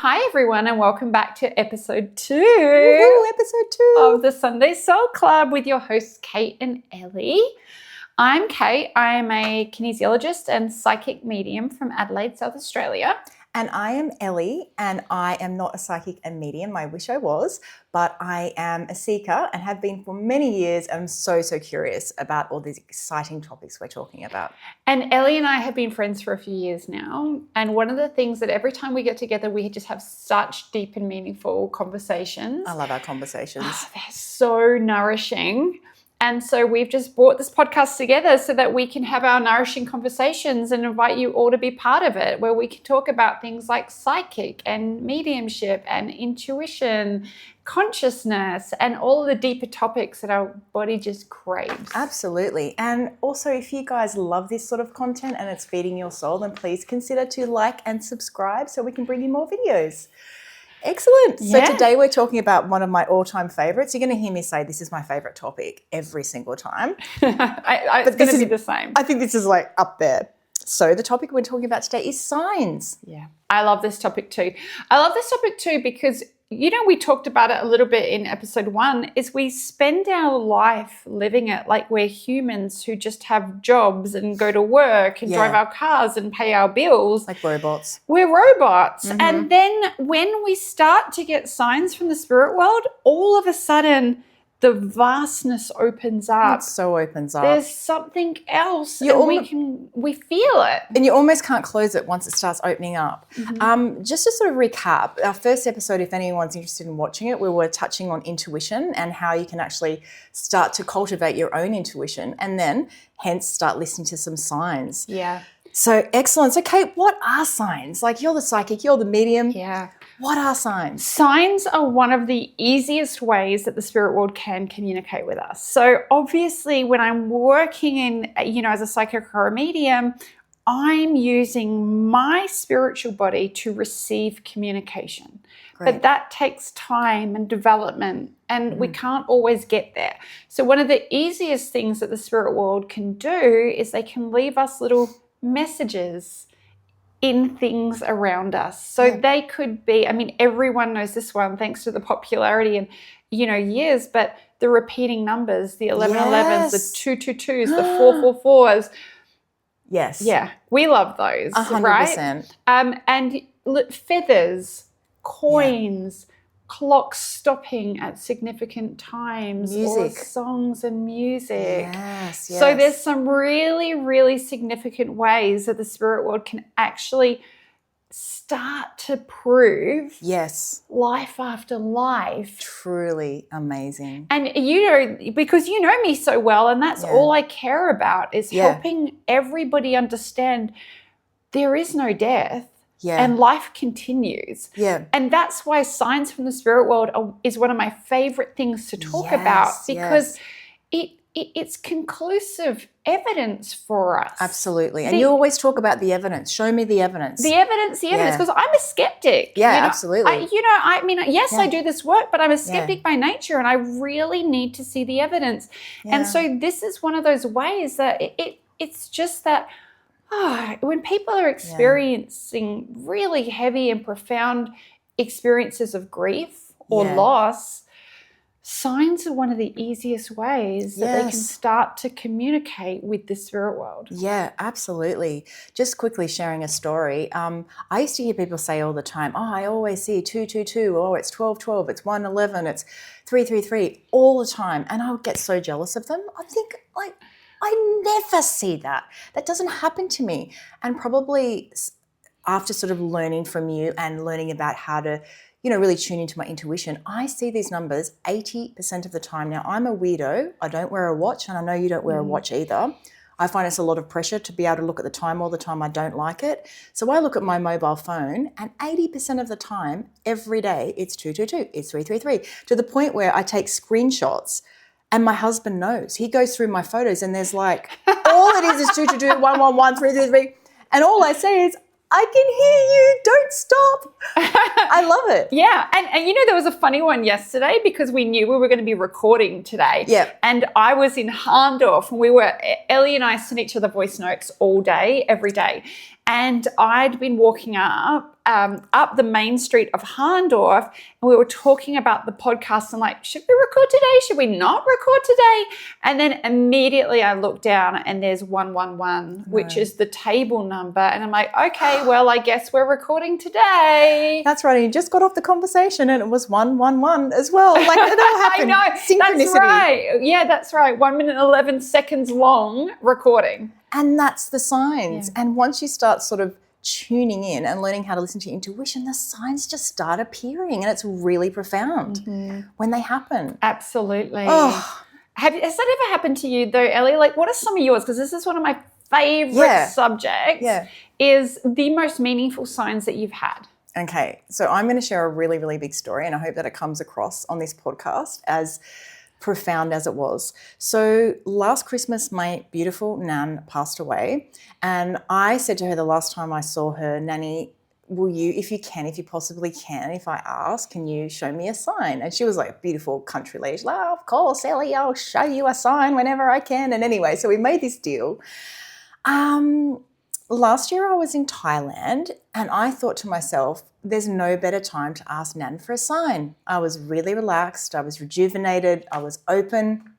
Hi everyone and welcome back to episode 2 Woohoo, episode 2 of the Sunday Soul Club with your hosts Kate and Elly. I'm Kate. I'm a kinesiologist and psychic medium from Adelaide, South Australia. And I am Elly, and I am not a psychic and medium. I wish I was, but I am a seeker and have been for many years. I'm so curious about all these exciting topics we're talking about. And Elly and I have been friends for a few years now. And one of the things that every time we get together, we just have such deep and meaningful conversations. I love our conversations. Oh, they're so nourishing. And so we've just brought this podcast together so that we can have our nourishing conversations and invite you all to be part of it, where we can talk about things like psychic and mediumship and intuition, consciousness, and all of the deeper topics that our body just craves. Absolutely. And also, if you guys love this sort of content and it's feeding your soul, then please consider to like and subscribe so we can bring you more videos. Excellent. Yeah. So today we're talking about one of my all-time favorites. You're going to hear me say this is my favorite topic every single time. It's going to be the same. I think this is like up there. So the topic we're talking about today is signs. Yeah, I love this topic too. I love this topic too because, you know, we talked about it a little bit in episode 1, is we spend our life living it like we're humans who just have jobs and go to work and drive our cars and pay our bills. Like robots. We're robots. Mm-hmm. And then when we start to get signs from the spirit world, all of a sudden the vastness opens up. It so opens up. There's something else and we feel it. And you almost can't close it once it starts opening up. Mm-hmm. Just to sort of recap, our first episode, if anyone's interested in watching it, we were touching on intuition and how you can actually start to cultivate your own intuition and then hence start listening to some signs. Yeah. So excellent. So Kate, what are signs? Like, you're the psychic, you're the medium. Yeah. What are signs? Signs are one of the easiest ways that the spirit world can communicate with us. So obviously when I'm working in, as a psychic or a medium, I'm using my spiritual body to receive communication. Great. But that takes time and development, and we can't always get there. So one of the easiest things that the spirit world can do is they can leave us little messages in things around us. So they could be, everyone knows this one thanks to the popularity and, years, but the repeating numbers, the 1111s, the 222s, the 444s. Yes. Yeah, we love those, 100%. right? And feathers, coins, clocks stopping at significant times, or songs and music. Yes. So there's some really, really significant ways that the spirit world can actually start to prove life after life. Truly amazing. And because you know me so well, and that's all I care about is helping everybody understand there is no death. Yeah. And life continues. Yeah. And that's why signs from the spirit world is one of my favorite things to talk about, because it's conclusive evidence for us. Absolutely. And you always talk about the evidence. Show me the evidence. The evidence, because I'm a skeptic. Yeah, absolutely. I do this work, but I'm a skeptic by nature, and I really need to see the evidence. Yeah. And so this is one of those ways that it's just that, when people are experiencing really heavy and profound experiences of grief or loss, signs are one of the easiest ways that they can start to communicate with the spirit world. Yeah, absolutely. Just quickly sharing a story. I used to hear people say all the time, I always see 222, it's 1212, it's 111, it's 333, all the time. And I would get so jealous of them. I think, I never see that. That doesn't happen to me. And probably after sort of learning from you and learning about how to, really tune into my intuition, I see these numbers 80% of the time. Now, I'm a weirdo. I don't wear a watch, and I know you don't wear a watch either. I find it's a lot of pressure to be able to look at the time all the time. I don't like it. So I look at my mobile phone, and 80% of the time, every day, it's 222, it's 333, to the point where I take screenshots. And my husband knows. He goes through my photos and there's all it is 222, 111, 333. And all I say is, I can hear you, don't stop. I love it. Yeah. And there was a funny one yesterday because we knew we were going to be recording today. Yeah. And I was in Harndorf and Elly and I sent each other voice notes all day, every day. And I'd been walking up the main street of Harndorf, and we were talking about the podcast and like, should we record today? Should we not record today? And then immediately I looked down and there's 111, which is the table number. And I'm like, okay, well, I guess we're recording today. That's right. And you just got off the conversation and it was 111 as well. Like it all happened. I know. Synchronicity. That's right. Yeah, that's right. 1 minute, 11 seconds long recording. And that's the signs. Yeah. And once you start sort of tuning in and learning how to listen to your intuition, the signs just start appearing, and it's really profound when they happen. Absolutely. Oh. Has that ever happened to you though, Elly? Like, what are some of yours? Because this is one of my favorite subjects. Yeah. Is the most meaningful signs that you've had. Okay, so I'm going to share a really, really big story, and I hope that it comes across on this podcast as profound as it was. So last Christmas, my beautiful Nan passed away, and I said to her the last time I saw her, Nanny, will you, if you possibly can, if I ask, can you show me a sign? And she was like a beautiful country lady. She's like, oh, of course, Elly, I'll show you a sign whenever I can. And anyway, so we made this deal. Last year I was in Thailand and I thought to myself, there's no better time to ask Nan for a sign. I was really relaxed. I was rejuvenated. I was open.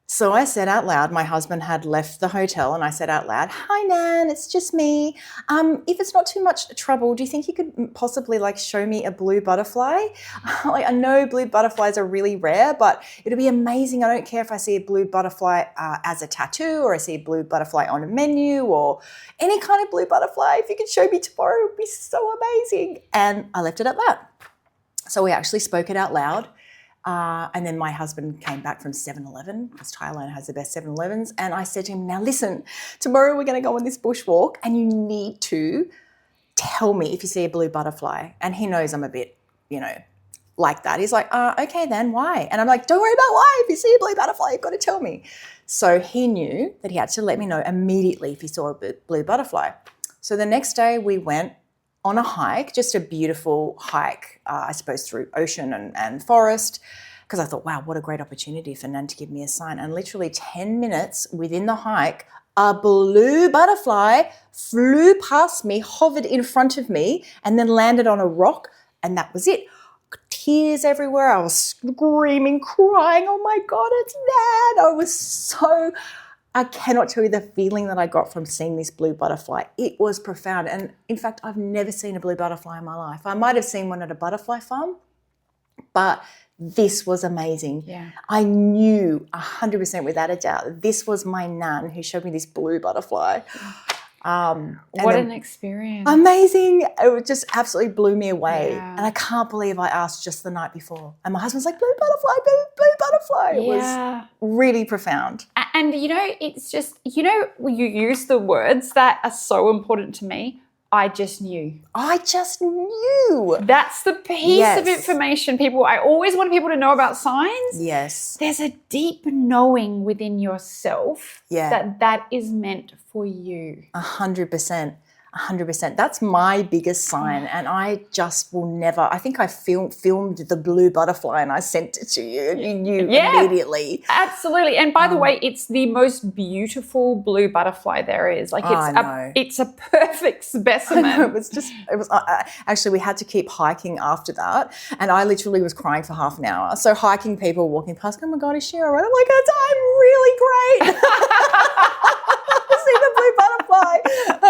So I said out loud, my husband had left the hotel, and I said out loud, hi, Nan, it's just me. If it's not too much trouble, do you think you could possibly like show me a blue butterfly? Like, I know blue butterflies are really rare, but it'll be amazing. I don't care if I see a blue butterfly as a tattoo, or I see a blue butterfly on a menu, or any kind of blue butterfly. If you could show me tomorrow, it would be so amazing. And I left it at that. So we actually spoke it out loud. And then my husband came back from 7-Eleven, because Thailand has the best 7-Elevens. And I said to him, now listen, tomorrow we're going to go on this bushwalk and you need to tell me if you see a blue butterfly. And he knows I'm a bit, like that. He's like, okay then, why? And I'm like, don't worry about why. If you see a blue butterfly, you've got to tell me. So he knew that he had to let me know immediately if he saw a blue butterfly. So the next day we went on a hike, just a beautiful hike, I suppose, through ocean and forest, because I thought, wow, what a great opportunity for Nan to give me a sign. And literally 10 minutes within the hike, a blue butterfly flew past me, hovered in front of me, and then landed on a rock, and that was it. Tears everywhere. I was screaming, crying, oh my God, it's Nan. I cannot tell you the feeling that I got from seeing this blue butterfly. It was profound. And in fact, I've never seen a blue butterfly in my life. I might have seen one at a butterfly farm, but this was amazing. Yeah. I knew 100% without a doubt, this was my Nan who showed me this blue butterfly. What an experience. Amazing. It just absolutely blew me away. Yeah. And I can't believe I asked just the night before. And my husband's like, blue butterfly, blue butterfly. It was really profound. And, it's just, you use the words that are so important to me. I just knew. That's the piece of information I always want people to know about signs. Yes. There's a deep knowing within yourself that is meant for you. 100%. 100%. That's my biggest sign, and I just will never. I think I filmed the blue butterfly and I sent it to you, and you knew immediately. Absolutely. And by the way, it's the most beautiful blue butterfly there is. Like it's a perfect specimen. I know, it was. Actually, we had to keep hiking after that, and I literally was crying for half an hour. So hiking people walking past, oh my God, is she all right? I'm like, I'm really great. See the blue butterfly.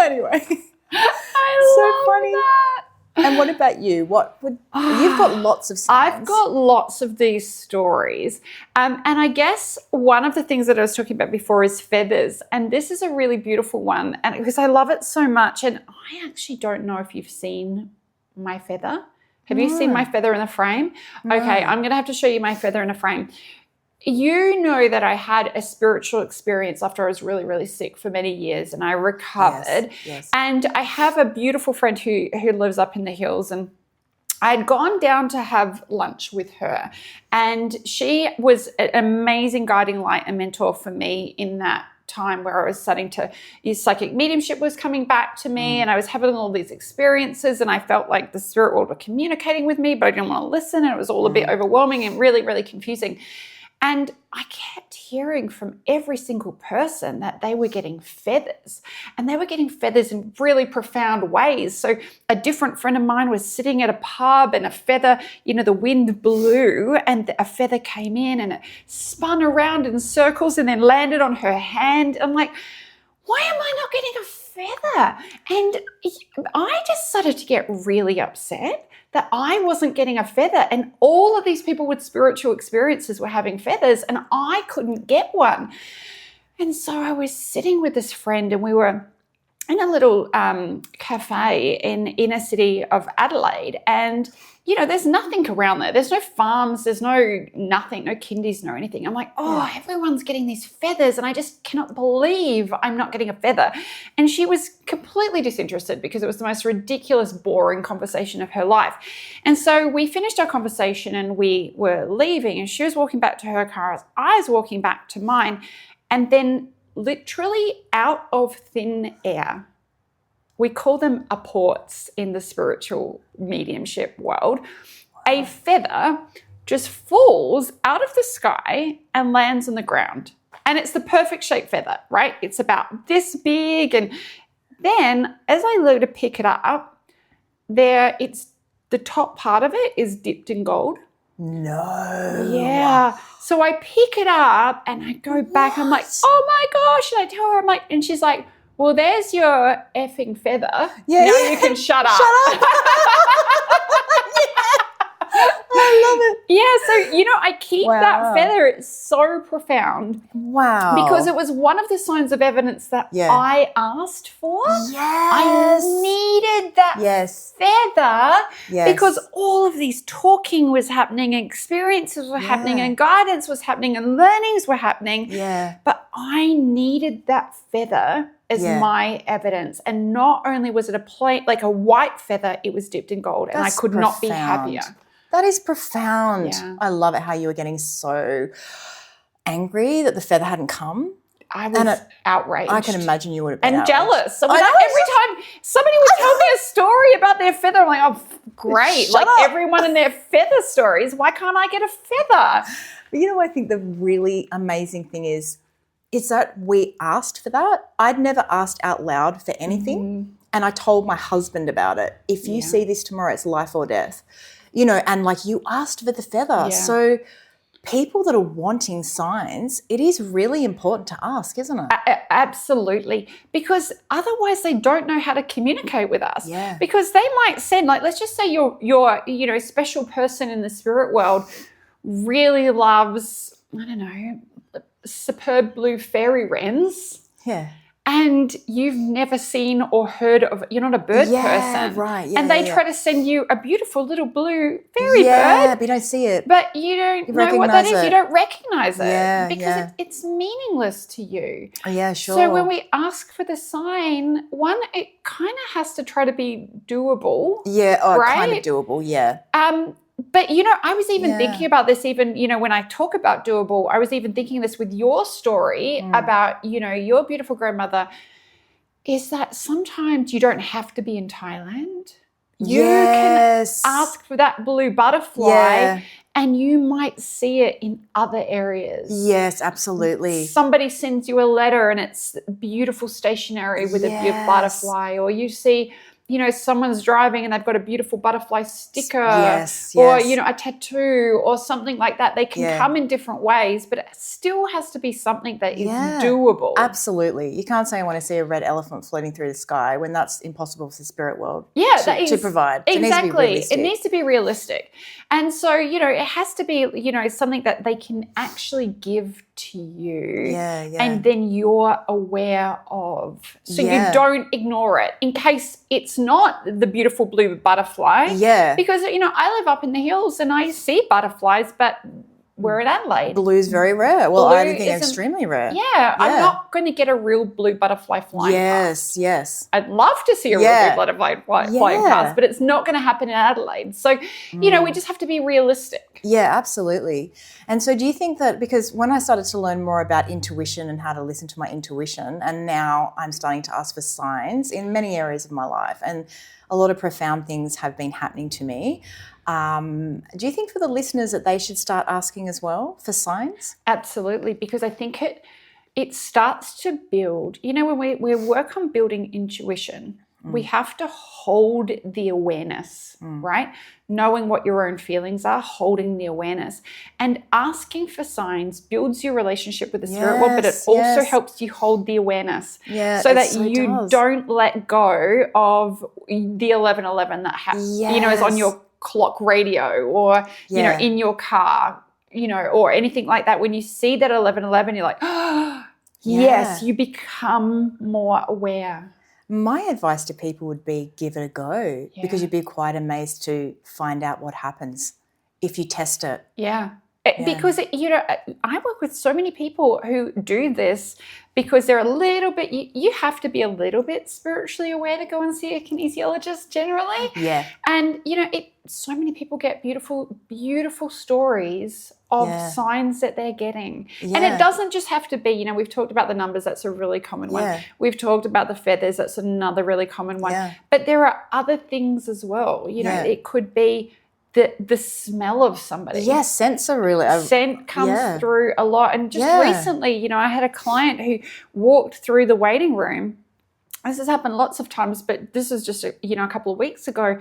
Anyway. I love funny. That. And what about you? You've got lots of signs. I've got lots of these stories. And I guess one of the things that I was talking about before is feathers. And this is a really beautiful one, and because I love it so much. And I actually don't know if you've seen my feather. Have you seen my feather in the frame? No. Okay, I'm going to have to show you my feather in a frame. You know that I had a spiritual experience after I was really, really sick for many years, and I recovered. Yes. And I have a beautiful friend who lives up in the hills, and I had gone down to have lunch with her, and she was an amazing guiding light and mentor for me in that time where I was starting to, psychic mediumship was coming back to me, and I was having all these experiences, and I felt like the spirit world were communicating with me, but I didn't want to listen, and it was all a bit overwhelming and really, really confusing. And I kept hearing from every single person that they were getting feathers, and they were getting feathers in really profound ways. So a different friend of mine was sitting at a pub, and a feather, the wind blew, and a feather came in and it spun around in circles and then landed on her hand. I'm like, why am I not getting a feather? And I just started to get really upset that I wasn't getting a feather, and all of these people with spiritual experiences were having feathers, and I couldn't get one. And so I was sitting with this friend, and we were in a little cafe in inner city of Adelaide, and there's nothing around there. There's no farms, there's nothing, no kindies, no anything. I'm like, everyone's getting these feathers, and I just cannot believe I'm not getting a feather. And she was completely disinterested because it was the most ridiculous, boring conversation of her life. And so we finished our conversation and we were leaving, and she was walking back to her car, I was walking back to mine, and then literally out of thin air, we call them apports in the spiritual mediumship world, a feather just falls out of the sky and lands on the ground. And it's the perfect shaped feather, right? It's about this big. And then as I go to pick it up, it's the top part of it is dipped in gold. No. Yeah. So I pick it up and I go back. I'm like, oh my gosh. And I tell her, and she's like, well, there's your effing feather. Yeah, now you can shut up. Shut up. I love it. Yeah, so, I keep that feather. It's so profound. Wow. Because it was one of the signs of evidence that I asked for. Yes. I needed that feather because all of these talking was happening, and experiences were happening, and guidance was happening, and learnings were happening. Yeah. But I needed that feather as my evidence. And not only was it a white feather, it was dipped in gold. And I could not be happier. That is profound. Yeah. I love it how you were getting so angry that the feather hadn't come. I was outraged. I can imagine you would have been and outraged. jealous. So every time somebody would tell me a story about their feather, I'm like, oh, great. Shut up. Everyone in their feather stories, why can't I get a feather? But I think the really amazing thing is that we asked for that. I'd never asked out loud for anything. Mm-hmm. And I told my husband about it. If you see this tomorrow, it's life or death. And you asked for the feather. Yeah. So people that are wanting signs, it is really important to ask, isn't it? Absolutely. Because otherwise they don't know how to communicate with us. Yeah. Because they might send, let's just say your special person in the spirit world really loves, superb blue fairy wrens. Yeah. And you've never seen or heard of, you're not a bird person. Right. Yeah, and they try to send you a beautiful little blue fairy bird. Yeah, but you don't see it. But you don't know what that is. You don't recognize it. Yeah, because it's meaningless to you. Yeah, sure. So when we ask for the sign, one, it kind of has to try to be doable. Yeah, right? Kind of doable, yeah. But, I was even thinking about this when I talk about doable, I was even thinking this with your story about, your beautiful grandmother, is that sometimes you don't have to be in Thailand. You can ask for that blue butterfly and you might see it in other areas. Yes, absolutely. Somebody sends you a letter and it's beautiful stationery with a beautiful butterfly, or you see someone's driving and they've got a beautiful butterfly sticker or, a tattoo or something like that. They can come in different ways, but it still has to be something that is doable. Absolutely. You can't say I want to see a red elephant floating through the sky when that's impossible for the spirit world to provide. Exactly. It needs to be realistic. And so, it has to be, something that they can actually give to you and then you're aware of. So you don't ignore it in case it's not the beautiful blue butterfly. Yeah. Because, I live up in the hills and I see butterflies, but we're in Adelaide. Blue's very rare. Well, I Blue think isn't- extremely rare. Yeah, I'm not going to get a real blue butterfly flying past. Yes. I'd love to see a real blue butterfly flying past, but it's not going to happen in Adelaide. So, you know, we just have to be realistic. Yeah, absolutely. And so do you think that, because when I started to learn more about intuition and how to listen to my intuition, and now I'm starting to ask for signs in many areas of my life, and a lot of profound things have been happening to me. Do you think for the listeners that they should start asking as well for signs? Absolutely, because I think it starts to build. You know, when we work on building intuition, we have to hold the awareness, right? Knowing what your own feelings are, holding the awareness, and asking for signs builds your relationship with the spirit world, but it also helps you hold the awareness, so that you don't let go of the 1111 that you know, is on your clock radio, or you know, in your car, you know, or anything like that. When you see that 1111, you're like, oh, yes, you become more aware. My advice to people would be give it a go, because you'd be quite amazed to find out what happens if you test it. Because, you know, I work with so many people who do this because they're a little bit, you have to be a little bit spiritually aware to go and see a kinesiologist generally. And, you know, so many people get beautiful, beautiful stories of signs that they're getting. And it doesn't just have to be, you know, we've talked about the numbers, that's a really common one. We've talked about the feathers, that's another really common one. But there are other things as well. You know, it could be the smell of somebody. Yes, scents are really... Scent comes through a lot. And just recently, you know, I had a client who walked through the waiting room. This has happened lots of times, but this was just, you know, a couple of weeks ago.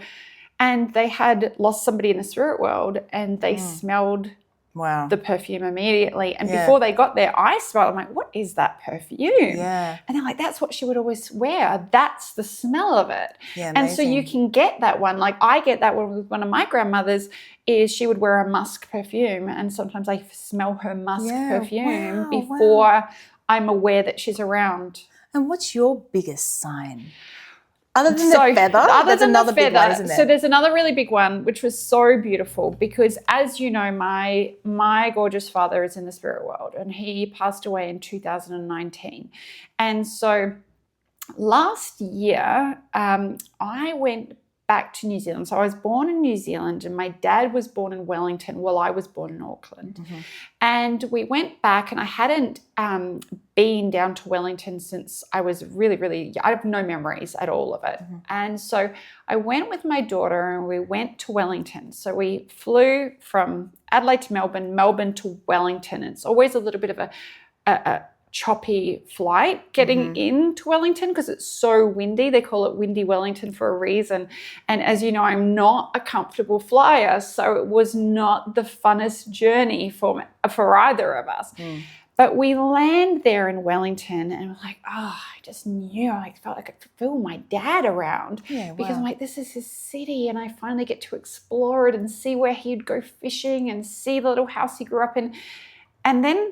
And they had lost somebody in the spirit world, and they smelled the perfume immediately. And before they got there, I smelled. I'm like, what is that perfume? And they're like, that's what she would always wear. That's the smell of it. And so you can get that one. Like I get that one with one of my grandmothers, is she would wear a musk perfume. And sometimes I smell her musk perfume before I'm aware that she's around. And what's your biggest sign? Other than the feather? Other than another the feather, big one, isn't there? So there's another really big one, which was so beautiful, because as you know, my gorgeous father is in the spirit world, and he passed away in 2019. And so last year, I went back to New Zealand. So I was born in New Zealand, and my dad was born in Wellington while I was born in Auckland. And we went back, and I hadn't been down to Wellington since I was really, really, I have no memories at all of it. And so I went with my daughter, and we went to Wellington. So we flew from Adelaide to Melbourne, Melbourne to Wellington. It's always a little bit of a choppy flight getting into Wellington because it's so windy. They call it Windy Wellington for a reason. And as you know, I'm not a comfortable flyer, so it was not the funnest journey for either of us. But we land there in Wellington, and we're like, oh, I just knew. I felt like I could feel my dad around because I'm like, this is his city, and I finally get to explore it and see where he'd go fishing and see the little house he grew up in. And then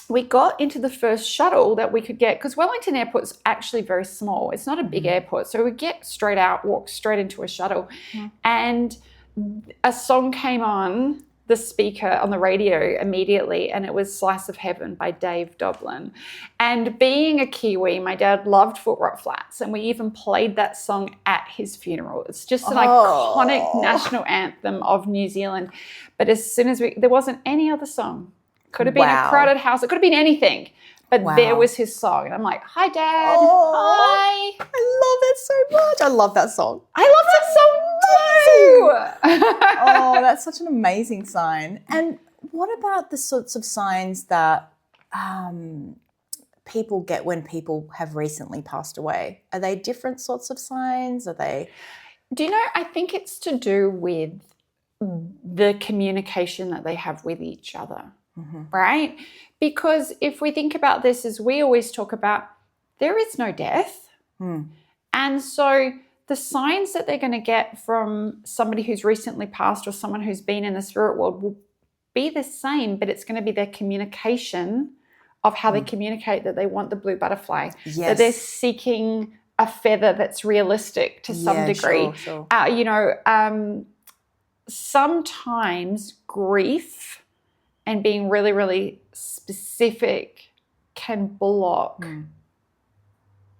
we got into the first shuttle that we could get, because Wellington Airport's actually very small. It's not a big airport. So we get straight out, walk straight into a shuttle. And a song came on the speaker on the radio immediately, and it was Slice of Heaven by Dave Doblin. And being a Kiwi, my dad loved Foot Rot Flats, and we even played that song at his funeral. It's just an iconic national anthem of New Zealand. But as soon as there wasn't any other song. Could have been a crowded house. It could have been anything. But there was his song. And I'm like, hi, Dad. Hi. I love that so much. I love that song. I love that song too. Oh, that's such an amazing sign. And what about the sorts of signs that people get when people have recently passed away? Are they different sorts of signs? Are they? Do you know, I think it's to do with the communication that they have with each other. Right? Because if we think about this, as we always talk about, there is no death. And so the signs that they're going to get from somebody who's recently passed or someone who's been in the spirit world will be the same, but it's going to be their communication of how they communicate that they want the blue butterfly, that they're seeking a feather that's realistic to some degree. Sure. You know, sometimes grief and being really, really specific can block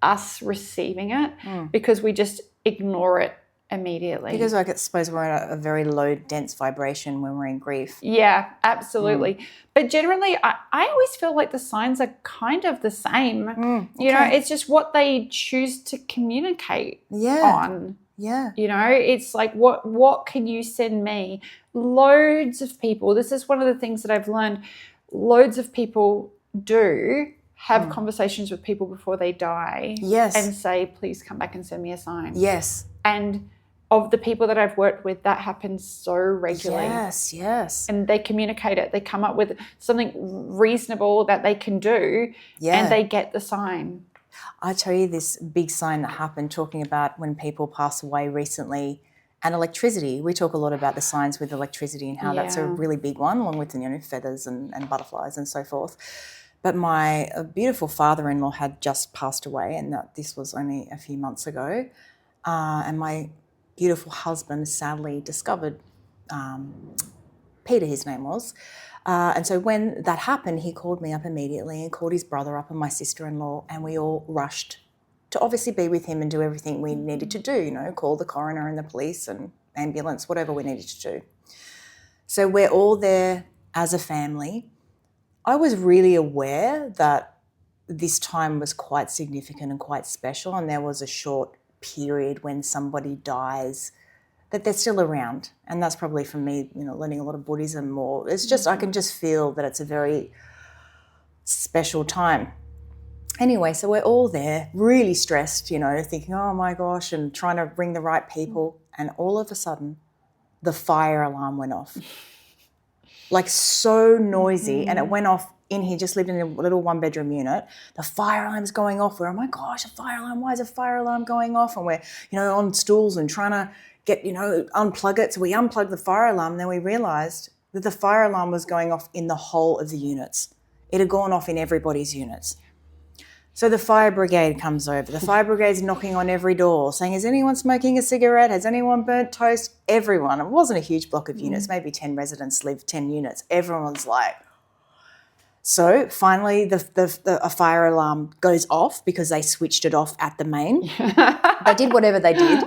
us receiving it because we just ignore it immediately. Because I suppose we're at a very low, dense vibration when we're in grief. Yeah, absolutely. But generally, I always feel like the signs are kind of the same. You know, it's just what they choose to communicate on. Yeah. You know, it's like, what can you send me? Loads of people, this is one of the things that I've learned, loads of people do have conversations with people before they die. Yes. And say, please come back and send me a sign. Yes. And of the people that I've worked with, that happens so regularly. Yes, yes. And they communicate it. They come up with something reasonable that they can do and they get the sign. I tell you this big sign that happened talking about when people pass away recently and electricity. We talk a lot about the signs with electricity and how that's a really big one, along with, you know, feathers and butterflies and so forth. But my beautiful father-in-law had just passed away, and this was only a few months ago. And my beautiful husband sadly discovered, Peter his name was, and so when that happened, he called me up immediately and called his brother up and my sister-in-law, and we all rushed to obviously be with him and do everything we needed to do, you know, call the coroner and the police and ambulance, whatever we needed to do. So we're all there as a family. I was really aware that this time was quite significant and quite special, and there was a short period when somebody dies that they're still around, and that's probably from me, you know, learning a lot of Buddhism more. It's just I can just feel that it's a very special time. Anyway, so we're all there, really stressed, you know, thinking, oh my gosh, and trying to ring the right people, and all of a sudden, the fire alarm went off. Like so noisy, and it went off in here, just lived in a little one-bedroom unit. The fire alarm's going off. We're, oh my gosh, a fire alarm, why is a fire alarm going off? And we're, you know, on stools and trying to get, you know, unplug it. So we unplugged the fire alarm, and then we realised that the fire alarm was going off in the whole of the units. It had gone off in everybody's units. So the fire brigade comes over. The fire brigade's knocking on every door saying, is anyone smoking a cigarette? Has anyone burnt toast? Everyone. It wasn't a huge block of units. Maybe 10 residents live 10 units. Everyone's like... So finally a fire alarm goes off because they switched it off at the main. They did whatever they did.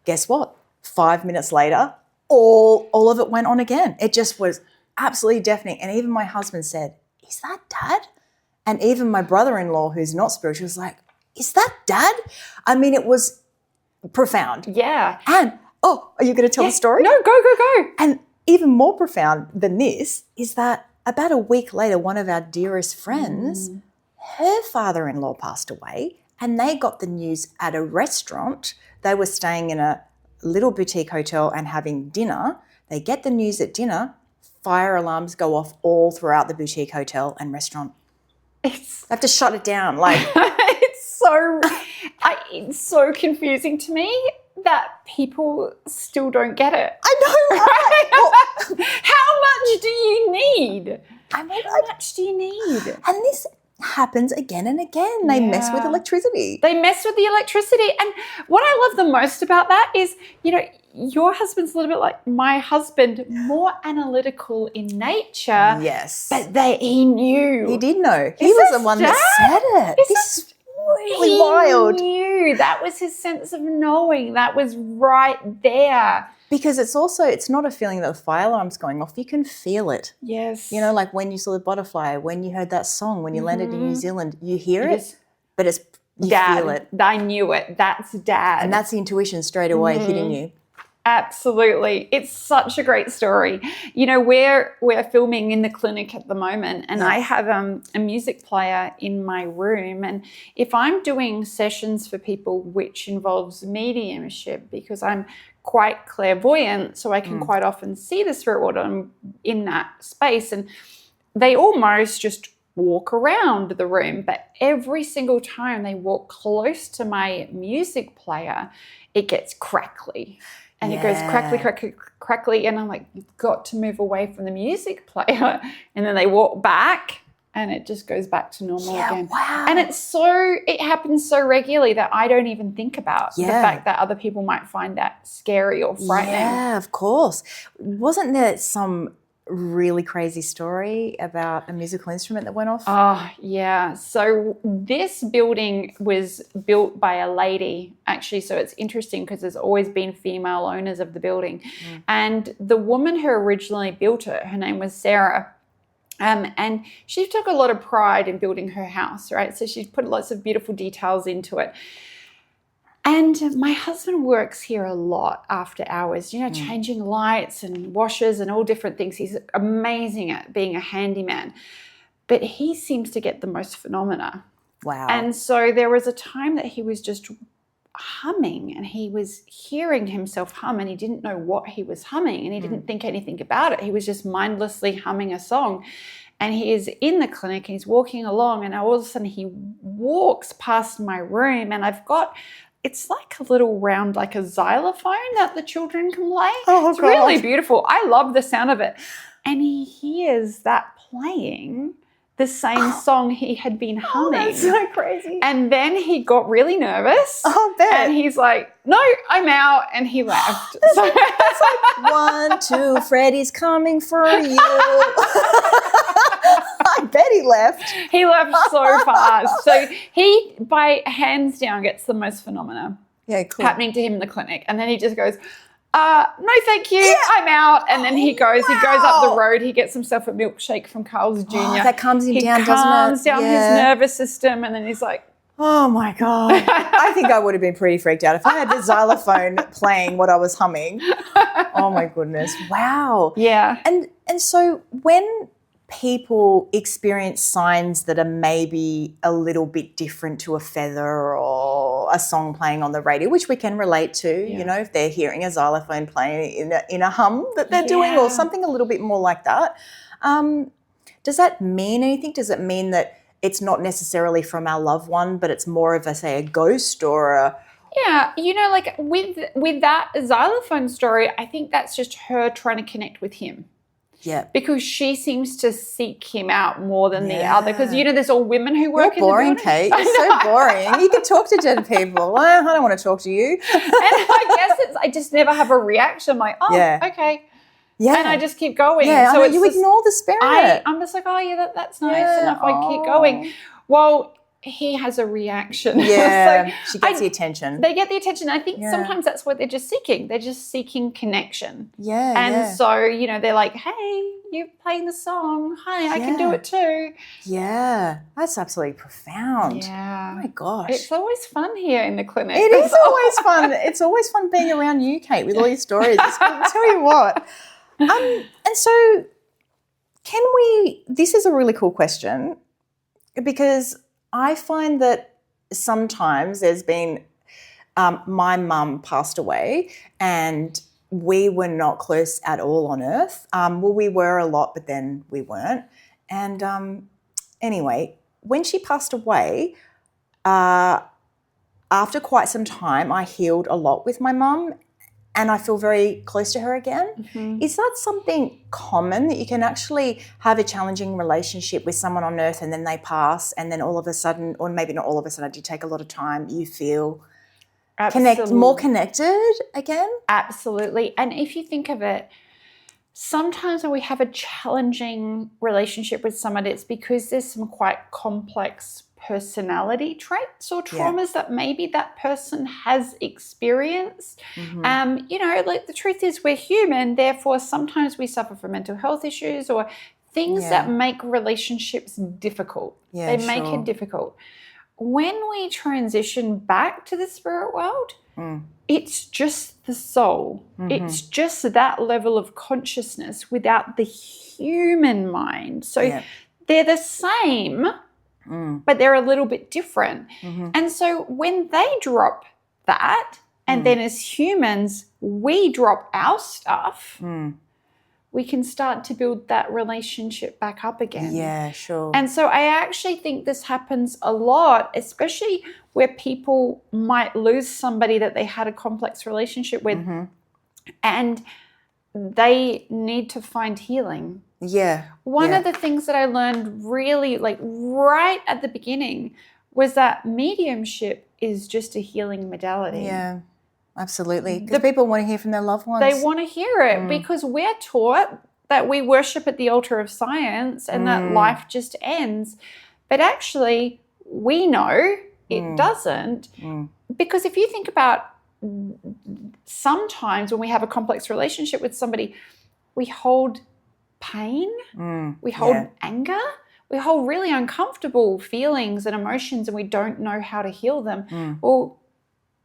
Guess what? 5 minutes later, all of it went on again. It just was absolutely deafening. And even my husband said, is that Dad? And even my brother-in-law, who's not spiritual, was like, is that Dad? I mean, it was profound. Yeah. And, are you going to tell the story? No, go. And even more profound than this is that about a week later, one of our dearest friends, her father-in-law passed away, and they got the news at a restaurant. They were staying in a little boutique hotel and having dinner. They get the news at dinner, fire alarms go off all throughout the boutique hotel and restaurant. They have to shut it down. Like it's so confusing to me that people still don't get it. I know, right? Well, how much do you need? I mean, how much do you need? And this happens again and again. They mess with electricity. They mess with the electricity. And what I love the most about that is, you know, your husband's a little bit like my husband, more analytical in nature. Yes. But he knew. He did know. He was the one that said it. This is really wild. He knew. That was his sense of knowing. That was right there. Because it's not a feeling that the fire alarm's going off. You can feel it. Yes. You know, like when you saw the butterfly, when you heard that song, when you landed in New Zealand, you hear it, but you feel it. I knew it. That's Dad. And that's the intuition straight away hitting you. Absolutely. It's such a great story. You know, we're filming in the clinic at the moment, and I have a music player in my room. And if I'm doing sessions for people which involves mediumship, because I'm quite clairvoyant, so I can quite often see the spirit world. I'm in that space, and they almost just walk around the room. But every single time they walk close to my music player, it gets crackly. And it goes crackly. And I'm like, you've got to move away from the music player. And then they walk back and it just goes back to normal again. Wow. And it happens so regularly that I don't even think about the fact that other people might find that scary or frightening. Yeah, of course. Wasn't there some really crazy story about a musical instrument that went off? Oh, yeah. So this building was built by a lady, actually. So it's interesting because there's always been female owners of the building. And the woman who originally built it, her name was Sarah. And she took a lot of pride in building her house, right? So she put lots of beautiful details into it. And my husband works here a lot after hours, changing lights and washers and all different things. He's amazing at being a handyman. But he seems to get the most phenomena. Wow. And so there was a time that he was just humming, and he was hearing himself hum, and he didn't know what he was humming, and he didn't think anything about it. He was just mindlessly humming a song. And he is in the clinic, and he's walking along, and all of a sudden he walks past my room, and I've got... It's like a little round, like a xylophone that the children can play. Oh, it's God. really beautiful. I love the sound of it. And he hears that playing the same song he had been humming. That's so crazy. And then he got really nervous. Oh, I bet. And he's like, no, I'm out. And he left. So It's like 1, 2, Freddie's coming for you. I bet he left. He left so fast. So he, by hands down, gets the most phenomena happening to him in the clinic. And then he just goes, no, thank you. I'm out. And then he goes up the road. He gets himself a milkshake from Carl's Jr. That calms him down, doesn't it? Calms down his nervous system. And then he's like, oh, my God. I think I would have been pretty freaked out if I had the xylophone playing what I was humming. Oh, my goodness. Wow. Yeah. And so when people experience signs that are maybe a little bit different to a feather or a song playing on the radio, which we can relate to, if they're hearing a xylophone playing in a hum that they're doing, or something a little bit more like that. Does that mean anything? Does it mean that it's not necessarily from our loved one, but it's more of a ghost or a... Yeah, like with that xylophone story, I think that's just her trying to connect with him. Yeah. Because she seems to seek him out more than the other. Because, there's all women who work in the boring, building. Kate. You're so boring. You can talk to dead people. I don't want to talk to you. And I guess I just never have a reaction. I'm like, okay. Yeah. And I just keep going. Yeah, so you ignore the spirit. I'm just like, that's nice. And if I keep going. Well, he has a reaction. Yeah, so she gets the attention. They get the attention. I think sometimes that's what they're just seeking. They're just seeking connection. Yeah, And so, they're like, hey, you're playing the song. Hi, I can do it too. Yeah, that's absolutely profound. Yeah. Oh, my gosh. It's always fun here in the clinic. It is always fun. It's always fun being around you, Kate, with all your stories. I'll tell you what. And so this is a really cool question, because I find that sometimes there's been, my mum passed away and we were not close at all on earth. Well, we were a lot, but then we weren't. And anyway, when she passed away, after quite some time, I healed a lot with my mum and I feel very close to her again. Mm-hmm. Is that something common, that you can actually have a challenging relationship with someone on earth and then they pass and then all of a sudden, or maybe not all of a sudden, it did take a lot of time, you feel more connected again? Absolutely. And if you think of it, sometimes when we have a challenging relationship with somebody, it's because there's some quite complex personality traits or traumas that maybe that person has experienced. Mm-hmm. Like the truth is we're human, therefore sometimes we suffer from mental health issues or things that make relationships difficult. They make it difficult. When we transition back to the spirit world, it's just the soul. Mm-hmm. It's just that level of consciousness without the human mind. So they're the same, but they're a little bit different. Mm-hmm. And so when they drop that, and then as humans, we drop our stuff, we can start to build that relationship back up again. Yeah, sure. And so I actually think this happens a lot, especially where people might lose somebody that they had a complex relationship with, and they need to find healing. Yeah. One of the things that I learned really, like right at the beginning, was that mediumship is just a healing modality. Yeah, absolutely. Because people want to hear from their loved ones. They want to hear it because we're taught that we worship at the altar of science and that life just ends. But actually, we know it doesn't. Because if you think about sometimes when we have a complex relationship with somebody, we hold pain, we hold anger, we hold really uncomfortable feelings and emotions, and we don't know how to heal them. Well,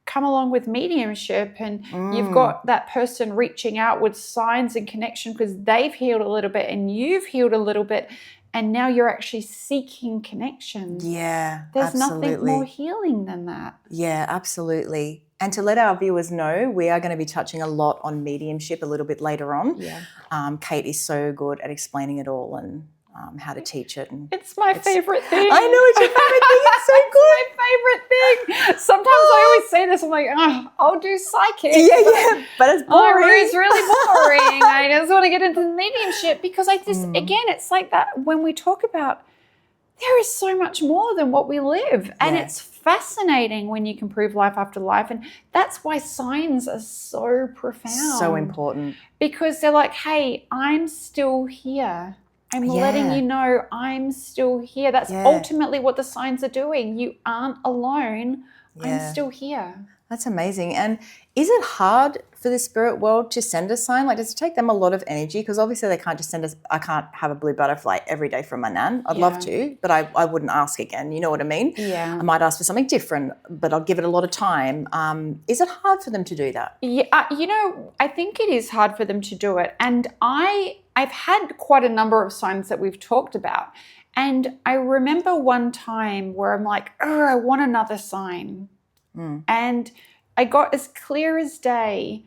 come along with mediumship, and you've got that person reaching out with signs and connection because they've healed a little bit and you've healed a little bit, and now you're actually seeking connection. Yeah, There's absolutely. nothing more healing than that. Yeah, absolutely. And to let our viewers know, we are going to be touching a lot on mediumship a little bit later on. Yeah. Kate is so good at explaining it all and how to teach it. And it's my favorite thing. I know it's your favorite thing. It's so good. It's my favorite thing. Sometimes I always say this. I'm like, I'll do psychic. Yeah, but it's boring. It's really boring. I just want to get into mediumship because I just, again, it's like that when we talk about there is so much more than what we live. And it's fascinating when you can prove life after life. And that's why signs are so profound. So important. Because they're like, hey, I'm still here. I'm letting you know I'm still here. That's ultimately what the signs are doing. You aren't alone. I'm still here. That's amazing. And is it hard for the spirit world to send a sign? Like, does it take them a lot of energy? Because obviously they can't just send us, I can't have a blue butterfly every day from my nan. I'd love to, but I wouldn't ask again. You know what I mean? Yeah. I might ask for something different, but I'll give it a lot of time. Is it hard for them to do that? Yeah, I think it is hard for them to do it. And I've had quite a number of signs that we've talked about. And I remember one time where I'm like, I want another sign. And I got as clear as day,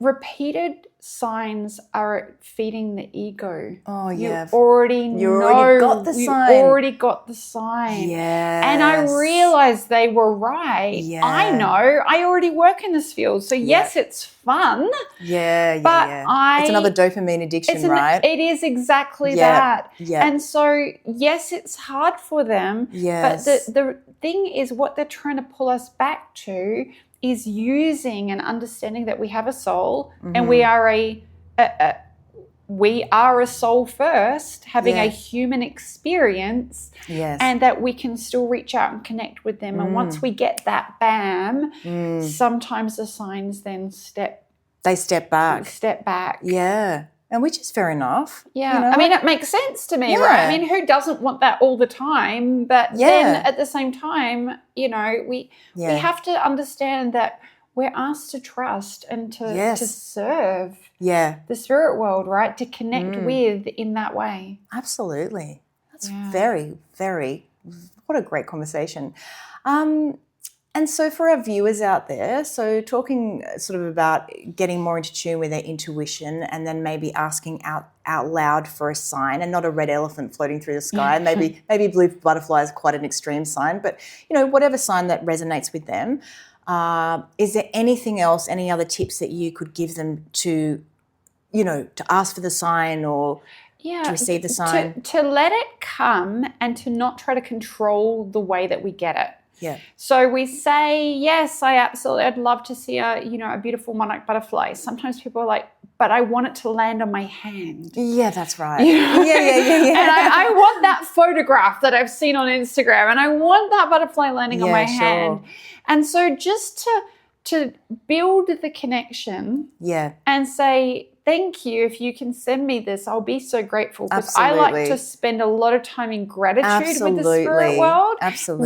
repeated signs are feeding the ego. Oh, yeah. You already got the sign. You already got the sign. Yes. And I realized they were right. Yeah. I know. I already work in this field. So, yes, it's fun. Yeah. But it's another dopamine addiction, right? It is exactly that. Yeah. And so, yes, it's hard for them. Yes. But the thing is, what they're trying to pull us back to is using and understanding that we have a soul and we are a soul first, having a human experience, and that we can still reach out and connect with them. And once we get that bam, sometimes the signs then step back. Yeah. And which is fair enough. Yeah. You know? I mean, it makes sense to me, right? I mean, who doesn't want that all the time? But then at the same time, we have to understand that we're asked to trust and to serve the spirit world, right? To connect with in that way. Absolutely. That's very, very, what a great conversation. And so for our viewers out there, so talking sort of about getting more into tune with their intuition and then maybe asking out loud for a sign and not a red elephant floating through the sky. Maybe blue butterfly is quite an extreme sign, but, whatever sign that resonates with them. Is there anything else, any other tips that you could give them to ask for the sign or to receive the sign? To let it come and to not try to control the way that we get it. Yeah. So we say, yes, I'd love to see a beautiful monarch butterfly. Sometimes people are like, but I want it to land on my hand. Yeah, that's right. Yeah. And I want that photograph that I've seen on Instagram, and I want that butterfly landing on my hand. And so just to build the connection and say, thank you. If you can send me this, I'll be so grateful, because I like to spend a lot of time in gratitude with the spirit world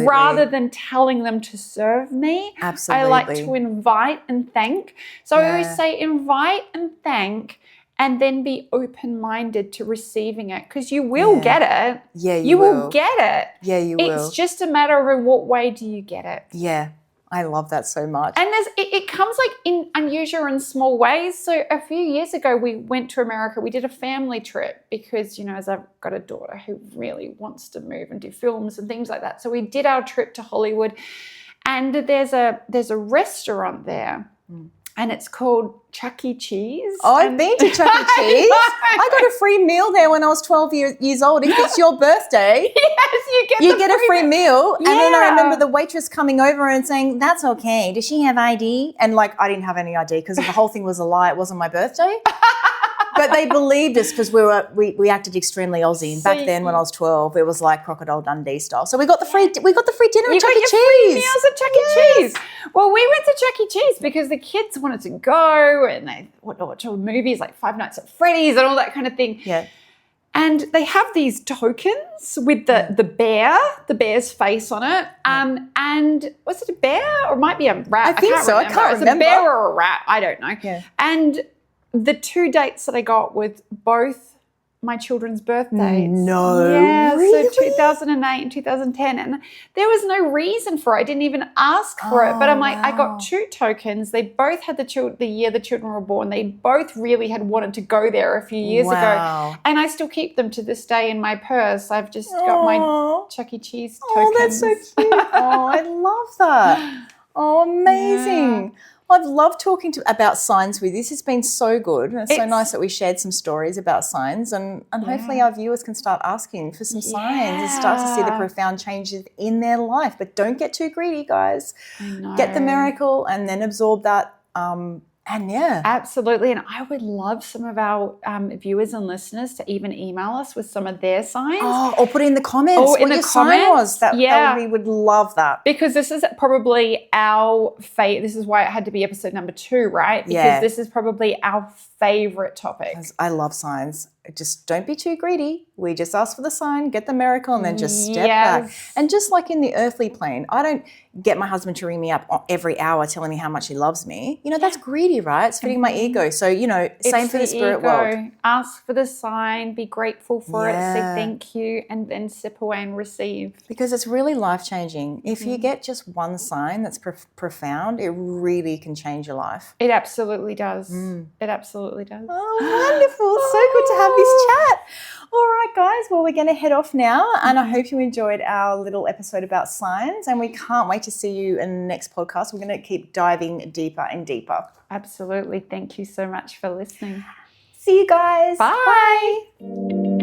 rather than telling them to serve me. I like to invite and thank. So I always say invite and thank, and then be open-minded to receiving it, because you will get it. Yeah, you will get it. Yeah, you will. It's just a matter of in what way do you get it. Yeah. I love that so much. And it comes like in unusual and small ways. So a few years ago, we went to America. We did a family trip because, as I've got a daughter who really wants to move and do films and things like that. So we did our trip to Hollywood, and there's a restaurant there. And it's called Chuck E. Cheese. Oh, I've been to Chuck E. Cheese. I got a free meal there when I was 12 years old. If it's your birthday, you get a free meal. And then I remember the waitress coming over and saying, that's okay. Does she have ID? And I didn't have any ID because the whole thing was a lie. It wasn't my birthday. But But they believed us because we acted extremely Aussie. And So back then when I was 12, it was like Crocodile Dundee style. So we got the free dinner You at Chuck E. got your Cheese. free meals at Chuck E. Cheese. Well, we went to Chuck E. Cheese because the kids wanted to go and they wanted to watch all the movies like Five Nights at Freddy's and all that kind of thing. Yeah. And they have these tokens with the bear's face on it. And was it a bear or it might be a rat? I think so. I can't remember. It's a bear or a rat. I don't know. Yeah. And the 2 dates that I got with both my children's birthdays. No, yeah, really? So 2008 and 2010, and there was no reason for it. I didn't even ask for it, but I'm like, I got 2 tokens. They both had the year the children were born. They both really had wanted to go there a few years ago, and I still keep them to this day in my purse. I've just got my Chuck E. Cheese tokens. Oh, that's so cute. Oh, I love that. Oh, amazing. Yeah. I've loved talking about signs with you. This has been so good. And it's so nice that we shared some stories about signs and hopefully our viewers can start asking for some signs and start to see the profound changes in their life. But don't get too greedy, guys. I know. Get the miracle and then absorb that. Absolutely. And I would love some of our viewers and listeners to even email us with some of their signs. Oh, or put it in the comments or in what the your comments. sign was. That we would love that. Because this is probably our this is why it had to be episode number 2, right? Because this is probably our favorite topic. I love signs. Just don't be too greedy. We just ask for the sign, get the miracle, and then just step back. And just like in the earthly plane, I don't get my husband to ring me up every hour telling me how much he loves me. You know, that's greedy, right? It's fitting my ego. So, you know, same for the spirit world. Ask for the sign, be grateful for it, say thank you, and then step away and receive. Because it's really life-changing. If you get just one sign that's profound, it really can change your life. It absolutely does. It absolutely does. Oh, wonderful. So good to have this chat. All right, guys. Well, we're going to head off now, and I hope you enjoyed our little episode about signs, and we can't wait to see you in the next podcast. We're going to keep diving deeper and deeper. Absolutely. Thank you so much for listening. See you guys. Bye.